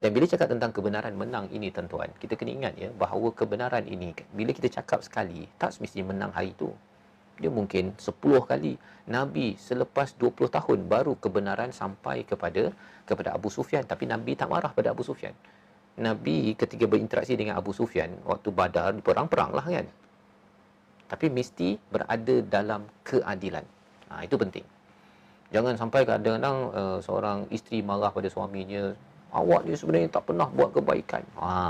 Dan bila cakap tentang kebenaran menang ini tuan-tuan, kita kena ingat ya bahawa kebenaran ini bila kita cakap sekali, tak semestinya menang hari itu. Dia mungkin 10 kali. Nabi selepas 20 tahun baru kebenaran sampai kepada Abu Sufyan, tapi Nabi tak marah pada Abu Sufyan. Nabi ketika berinteraksi dengan Abu Sufyan waktu Badar, perang-perang lah kan. Tapi mesti berada dalam keadilan. Itu penting. Jangan sampai kadang-kadang seorang isteri marah pada suaminya, awak ni sebenarnya tak pernah buat kebaikan.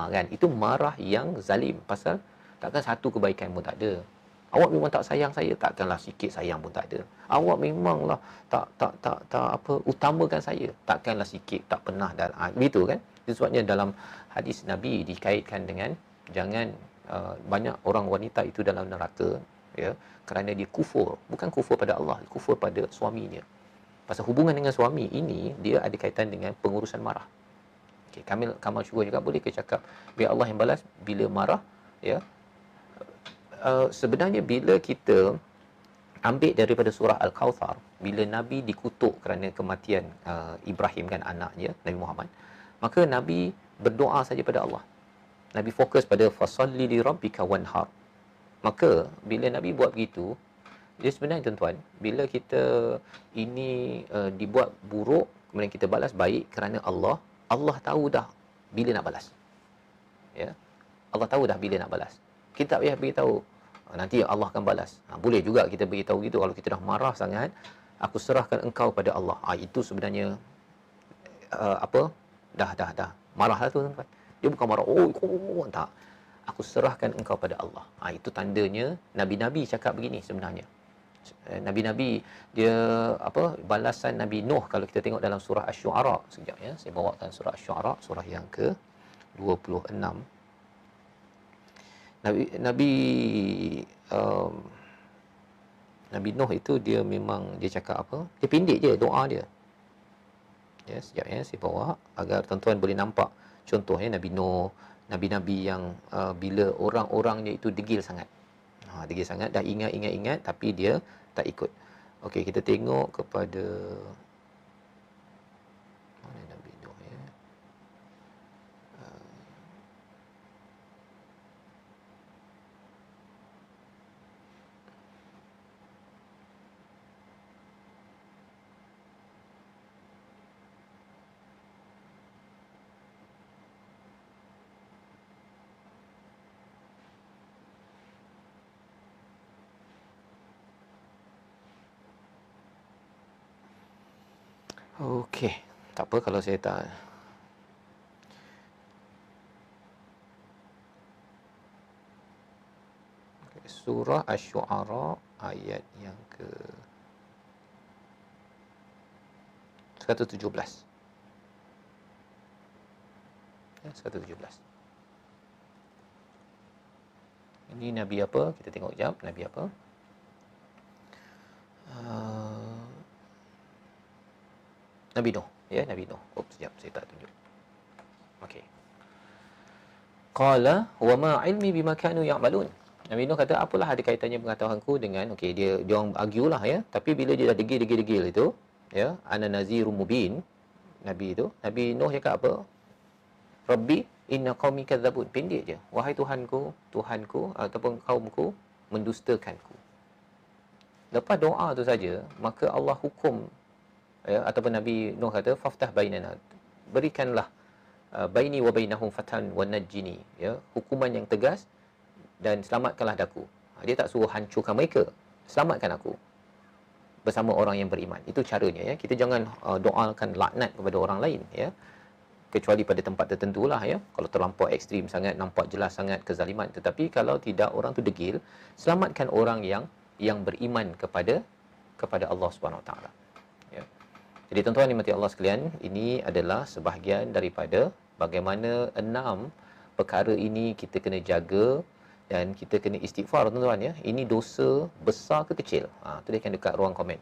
Kan, itu marah yang zalim. Pasal takkan satu kebaikan pun tak ada. Awak memang tak sayang saya, takkanlah sikit sayang pun tak ada. Awak memanglah tak utamakan saya, takkanlah sikit tak pernah dah. Begitu kan? Itu sebabnya dalam hadis Nabi dikaitkan dengan jangan banyak orang wanita itu dalam neraka ya, kerana dia kufur, bukan kufur pada Allah, kufur pada suaminya. Pasal hubungan dengan suami ini dia ada kaitan dengan pengurusan marah. Okey, Kamal syukur juga boleh ke cakap biar Allah yang balas bila marah ya. Sebenarnya bila kita ambil daripada surah Al-Kautsar, bila Nabi dikutuk kerana kematian Ibrahim kan, anaknya Nabi Muhammad, maka Nabi berdoa saja pada Allah. Nabi fokus pada fasalli li rabbika wanhar. Maka bila Nabi buat begitu, dia sebenarnya tuan-tuan, bila kita ini dibuat buruk kemudian kita balas baik kerana Allah tahu dah bila nak balas. Ya. Allah tahu dah bila nak balas. Kita tak payah beritahu nanti Allah akan balas. Boleh juga kita beritahu gitu kalau kita dah marah sangat, aku serahkan engkau pada Allah. Itu sebenarnya dah marahlah tu tuan-tuan. Dia bukan marah, tak. Aku serahkan engkau pada Allah. Itu tandanya nabi-nabi cakap begini sebenarnya. Nabi-nabi dia balasan Nabi Nuh kalau kita tengok dalam surah Asy-Syu'ara. Sekejap ya, saya bawakan surah Asy-Syu'ara, surah yang ke-26. Nabi Nuh itu dia memang dia cakap apa? Dia pendek je doa dia. Ya, sekejap ya, saya bawa agar tuan-tuan boleh nampak contohnya Nabi Nuh, nabi-nabi yang bila orang-orangnya itu degil sangat. Degil sangat, dah ingat, tapi dia tak ikut. Okey, kita tengok kepada mana Nabi Nuh ya. Okey, tak apa kalau saya tak. Surah Asy-Syu'ara ayat yang ke 117. Ya, 117. Ini Nabi apa? Kita tengok jap Nabi apa? Nabi Nuh, ya, Nabi Nuh. Sekejap, saya tak tunjuk. Okey. Qala wa ma ilmi bima kanu ya'malun. Nabi Nuh kata, apalah ada kaitannya pengetahuanku dengan, dia orang argue lah ya, tapi bila dia dah degil itu, ya, ana nazirum mubin, Nabi Nuh cakap apa? Rabbi inna qaumi kadzabun. Pendek je. Wahai Tuhanku ataupun kaumku mendustakanku. Lepas doa tu saja, maka Allah hukum ya, ataupun Nabi Nuh kata faftah bainana, berikanlah baini wa bainahum fatan wa najjini, ya, hukuman yang tegas dan selamatkanlah aku. Dia tak suruh hancurkan mereka, selamatkan aku bersama orang yang beriman. Itu caranya ya. Kita jangan doakan laknat kepada orang lain ya, kecuali pada tempat tertentu lah ya. Kalau terlampau ekstrim sangat, nampak jelas sangat kezaliman. Tetapi kalau tidak, orang tu degil, selamatkan orang yang beriman kepada Allah Subhanahu Wa Taala. Ya. Jadi tuan-tuan dimati Allah sekalian, ini adalah sebahagian daripada bagaimana 6 perkara ini kita kena jaga dan kita kena istighfar tuan-tuan ya. Ini dosa besar ke kecil? Tuliskan dekat ruang komen.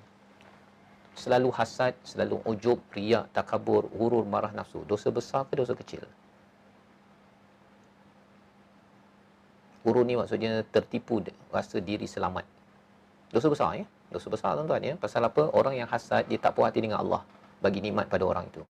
Selalu hasad, selalu ujub, riak, takabur, hurur, marah nafsu. Dosa besar ke dosa kecil? Hurur ni maksudnya tertipu, rasa diri selamat. Dosa besar ya. Dosa besar tuan-tuan ya. Pasal apa? Orang yang hasad, dia tak puas hati dengan Allah bagi nikmat pada orang itu.